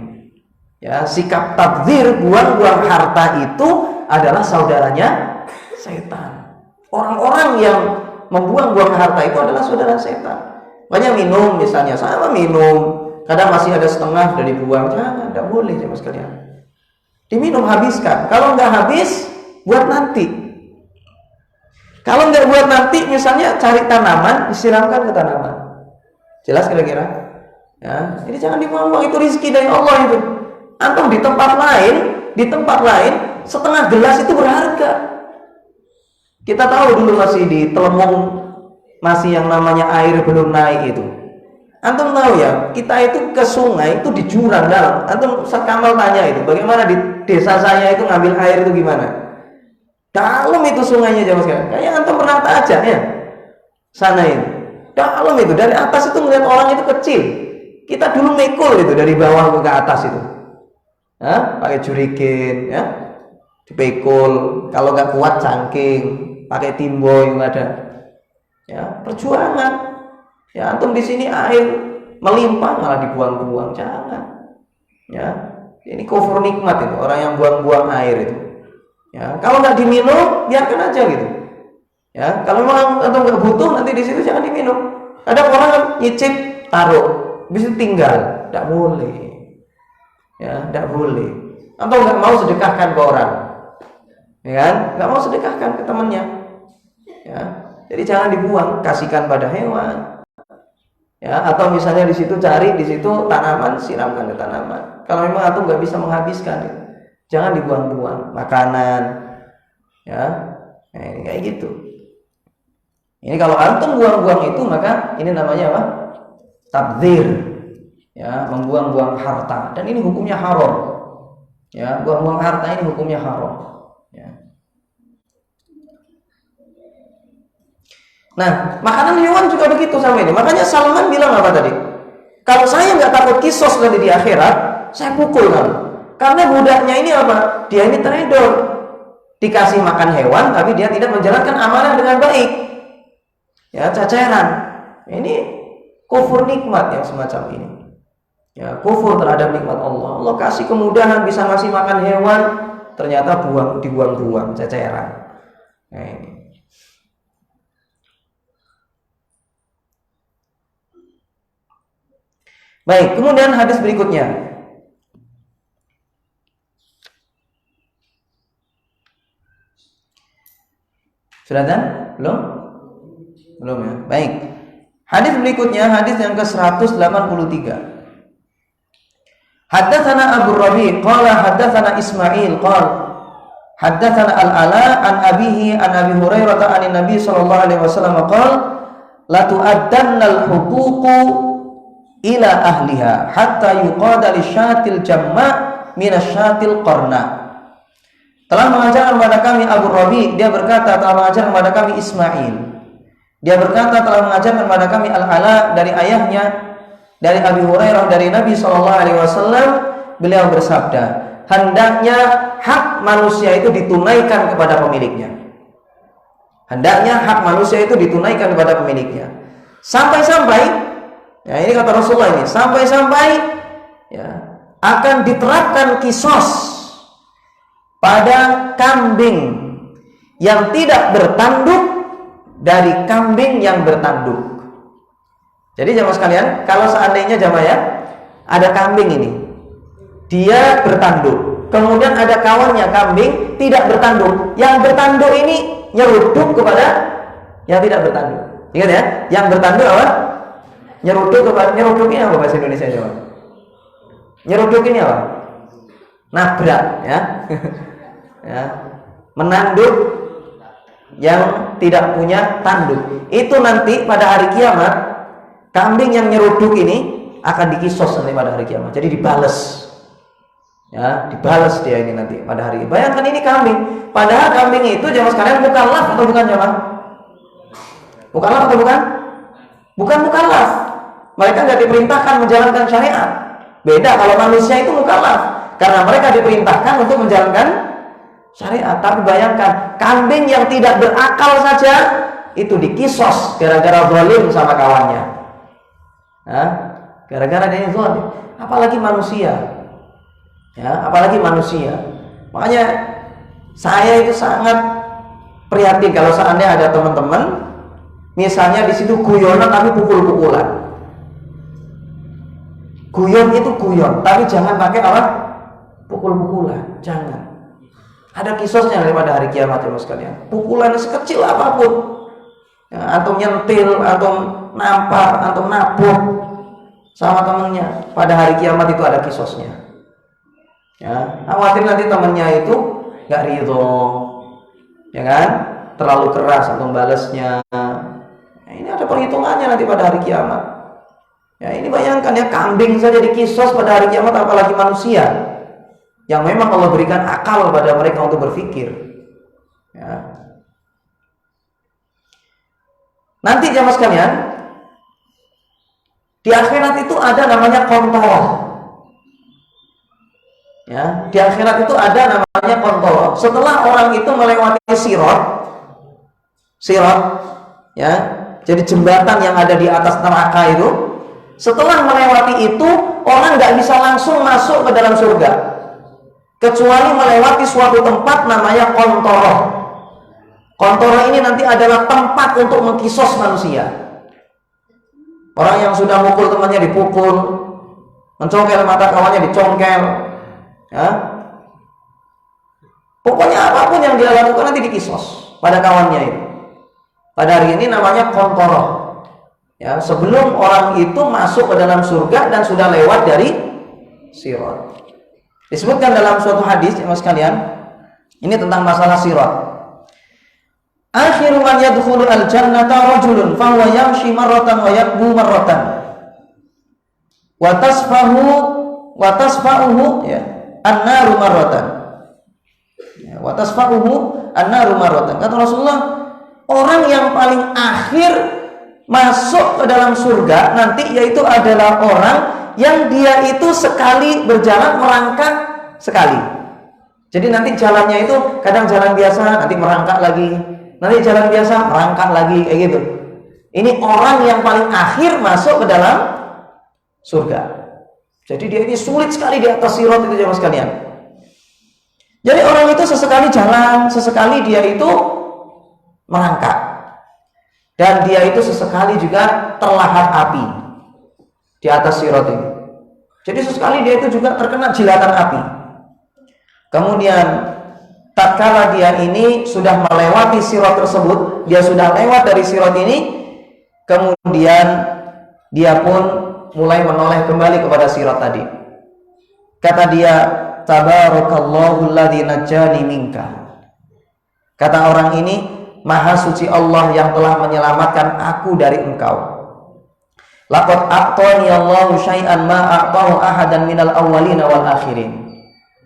[SPEAKER 1] Ya, sikap tabdzir, buang-buang harta itu adalah saudaranya setan. Orang-orang yang membuang-buang harta itu adalah saudara setan. Banyak minum misalnya, sama minum, kadang masih ada setengah sudah dibuang. Jangan, tidak boleh jemaah sekalian. Diminum, habiskan. Kalau nggak habis, buat nanti. Kalau nggak buat nanti, misalnya cari tanaman, disiramkan ke tanaman. Jelas kira-kira? Ya, jadi jangan dibuang-buang, itu rezeki dari Allah itu. Antum di tempat lain, setengah gelas itu berharga. Kita tahu dulu masih di Telemong masih yang namanya air belum naik itu. Antum tahu ya, kita itu ke sungai itu di jurang dalam. Antum Kamal tanya itu, bagaimana di desa saya itu ngambil air itu gimana? Dalam itu sungainya jamaah sekalian. Kayak antum pernah aja ya. Sana itu. Dalam itu, dari atas itu melihat orang itu kecil. Kita dulu mikul itu dari bawah ke atas itu. Pakai jurigen ya. Dipikul, kalau nggak kuat cangking, pakai timbo yang ada. Ya, perjuangan. Ya, antum di sini air melimpah malah dibuang-buang, jangan. Ya, ini kufur nikmat itu, orang yang buang-buang air itu. Ya, kalau nggak diminum, biarkan aja gitu. Ya, kalau memang antum nggak butuh, nanti di situ jangan diminum. Ada orang nyicip, taruh, bisa tinggal, nggak boleh. Ya, nggak boleh. Antum nggak mau sedekahkan ke orang, ya kan? Nggak mau sedekahkan ke temannya. Ya, jadi jangan dibuang, kasihkan pada hewan. Ya, atau misalnya di situ cari di situ tanaman, siramkan ke tanaman. Kalau memang antum nggak bisa menghabiskan, jangan dibuang-buang makanan. Ya, nah, ini kayak gitu. Ini kalau antum buang-buang itu, maka ini namanya apa? Tabdzir. Ya, membuang-buang harta. Dan ini hukumnya haram. Ya, buang-buang harta ini hukumnya haram. Ya. Nah, makanan hewan juga begitu sama ini. Makanya Salman bilang apa tadi? Kalau saya nggak takut kisos nanti di akhirat, saya pukul kamu. Karena budaknya ini apa? Dia ini trader. Dikasih makan hewan, tapi dia tidak menjalankan amalan dengan baik. Ya, caceran. Ini kufur nikmat yang semacam ini. Ya, kufur terhadap nikmat Allah. Allah kasih kemudahan bisa ngasih makan hewan, ternyata dibuang-buang, caceran. Nah, ini. Baik, kemudian hadis berikutnya. Sudah kan? Belum? Belum ya. Baik. Hadis berikutnya, hadis yang ke-183. Haddatsana Abu Rabi' qala haddatsana Ismail qala haddatsana Al-Ala an abihi an Abi Hurairah an Nabi sallallahu alaihi wasallam qala la tu'addanna al-huququ ila ahliha hatta yuqada lisyatil jamma minasyatil qarna. Telah mengajarkan kepada kami Abu Rabi, dia berkata telah mengajarkan kepada kami Ismail. Dia berkata telah mengajarkan kepada kami Al-Ala dari ayahnya dari Abi Hurairah dari Nabi sallallahu alaihi wasallam, beliau bersabda, hendaknya hak manusia itu ditunaikan kepada pemiliknya. Hendaknya hak manusia itu ditunaikan kepada pemiliknya. Sampai-sampai ya, ini kata Rasulullah ini, sampai-sampai ya, akan diterapkan kisos pada kambing yang tidak bertanduk dari kambing yang bertanduk. Jadi jamaah sekalian, kalau seandainya jamaah ya, ada kambing ini, dia bertanduk, kemudian ada kawannya kambing tidak bertanduk, yang bertanduk ini nyeruduk kepada yang tidak bertanduk. Ingat ya, yang bertanduk apa? Nyeruduk ini apa bahasa Indonesia coba? Nyeruduk ini apa? Nabrak ya. Ya. Menanduk yang tidak punya tanduk. Itu nanti pada hari kiamat kambing yang nyeruduk ini akan dikisos nanti pada hari kiamat. Jadi dibales. Ya, dibales dia ini nanti pada hari. Bayangkan ini kambing. Padahal kambing itu jamaah sekalian mukallaf atau bukan jamaah? Mukallaf atau bukan? Bukan mukallaf. Mereka nggak diperintahkan menjalankan syariat. Beda kalau manusia itu mukallaf, karena mereka diperintahkan untuk menjalankan syariat. Tapi bayangkan kambing yang tidak berakal saja itu dikisos gara-gara zalim sama kawannya. Nah, gara-gara dia zalim. Apalagi manusia. Ya, apalagi manusia. Makanya saya itu sangat prihatin kalau seandainya ada teman-teman misalnya di situ guyonan tapi pukul-pukulan. Guyon itu guyon, tapi jangan pakai apa? Pukul-pukulan, jangan. Ada kisosnya pada hari kiamat ya sekalian. Pukulan sekecil apapun, ya, atau nyentil, atau nampar, atau nabok sama temennya, pada hari kiamat itu ada kisosnya. Ya, khawatir nanti temennya itu nggak ridho, ya kan? Terlalu keras atau balasnya. Nah, ini ada perhitungannya nanti pada hari kiamat. Ya, ini bayangkan ya, kambing saja dikisos pada hari kiamat, apalagi manusia yang memang Allah berikan akal pada mereka untuk berpikir. Ya. Nanti jamaah sekalian, di akhirat itu ada namanya kontoroh. Ya, di akhirat itu ada namanya kontoroh. Setelah orang itu melewati sirat, ya, jadi jembatan yang ada di atas neraka itu, setelah melewati itu orang nggak bisa langsung masuk ke dalam surga, kecuali melewati suatu tempat namanya kontoroh. Kontoroh ini nanti adalah tempat untuk mengkisos manusia. Orang yang sudah mukul temannya dipukul, mencongkel mata kawannya dicongkel, ya. Pokoknya apapun yang dia lakukan nanti dikisos pada kawannya itu. Pada hari ini namanya kontoroh. Ya, sebelum orang itu masuk ke dalam surga dan sudah lewat dari sirat. Disebutkan dalam suatu hadis, ya sekalian, ini tentang masalah sirat. Akhiru man yadkhulu al-jannata rajulun fa huwa yamshi marratan wa yaqbu marratan. Wa tasfa'uhu ya an-naru marratan. Ya, wa tasfa'uhu an-naru marratan. Kata Rasulullah, orang yang paling akhir masuk ke dalam surga nanti yaitu adalah orang yang dia itu sekali berjalan merangkak sekali. Jadi nanti jalannya itu kadang jalan biasa, nanti merangkak lagi, nanti jalan biasa, merangkak lagi, kayak gitu. Ini orang yang paling akhir masuk ke dalam surga. Jadi dia ini sulit sekali di atas sirat itu jemaah sekalian. Jadi orang itu sesekali jalan, sesekali dia itu merangkak. Dan dia itu sesekali juga terlahap api di atas sirat ini. Jadi sesekali dia itu juga terkena jilatan api. Kemudian tatkala dia ini sudah melewati sirat tersebut, dia sudah lewat dari sirat ini, kemudian dia pun mulai menoleh kembali kepada sirat tadi. Kata dia, tabarakallahu alladzi najjani minka. Kata orang ini, maha suci Allah yang telah menyelamatkan aku dari engkau. Laqad a'tani Allahu syai'an ma a'tahu ahadan minal awwalina wal akhirin.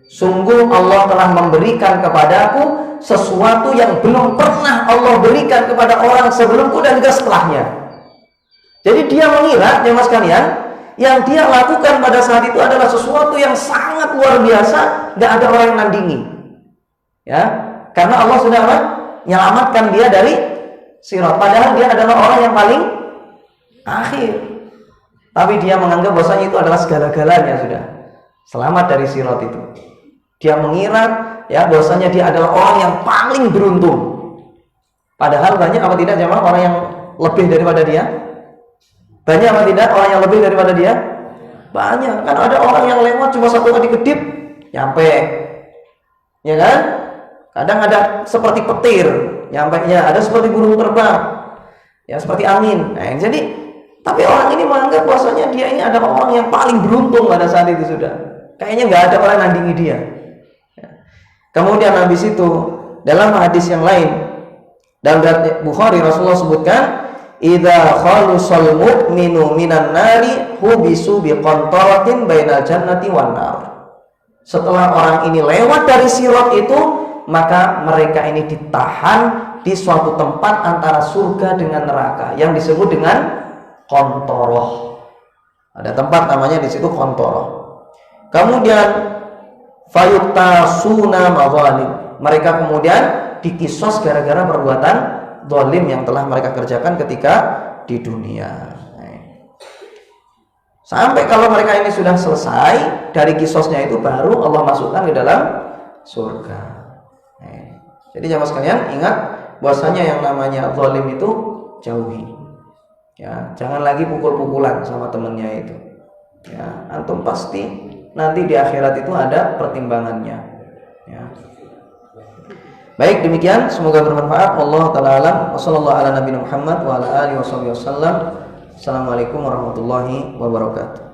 [SPEAKER 1] Sungguh Allah telah memberikan kepadaku sesuatu yang belum pernah Allah berikan kepada orang sebelumku dan juga setelahnya. Jadi dia mengira, jemaah sekalian, yang dia lakukan pada saat itu adalah sesuatu yang sangat luar biasa, tidak ada orang yang nandingi. Ya, karena Allah sudah menyelamatkan dia dari sirat. Padahal dia adalah orang yang paling akhir. Tapi dia menganggap bahwasanya itu adalah segala-galanya sudah. Selamat dari sirat itu. Dia mengira ya bahwasanya dia adalah orang yang paling beruntung. Padahal banyak apa tidak jemaah orang yang lebih daripada dia? Banyak apa tidak orang yang lebih daripada dia? Banyak. Kan ada orang yang lewat cuma satu kali kedip nyampe. Ya kan? Kadang ada seperti petir nyampainya, ada seperti burung terbang. Ya seperti angin. Nah, jadi tapi orang ini menganggap bahwasanya dia ini adalah orang yang paling beruntung pada saat itu sudah. Kayaknya nggak ada orang nandingi dia. Kemudian habis itu dalam hadis yang lain dalam Bukhari Rasulullah sebutkan, idza khalusal mu'minu minan nari hubisu biqantaratin bainal jannati wan nar. Setelah orang ini lewat dari sirat itu, maka mereka ini ditahan di suatu tempat antara surga dengan neraka yang disebut dengan kontoroh. Ada tempat namanya di situ kontoroh. Kemudian fayutasuna mazalim. Mereka kemudian dikisos gara-gara perbuatan zalim yang telah mereka kerjakan ketika di dunia. Sampai kalau mereka ini sudah selesai dari kisosnya itu, baru Allah masukkan ke dalam surga. Jadi jamaah sekalian ingat bahwasanya yang namanya zalim itu jauhi. Ya, jangan lagi pukul-pukulan sama temennya itu. Ya, antum pasti nanti di akhirat itu ada pertimbangannya. Ya. Baik, demikian semoga bermanfaat. Wallahu taala alam. Wassallallahu ala nabiyina Muhammad wa ala alihi wasallam. Assalamualaikum warahmatullahi wabarakatuh.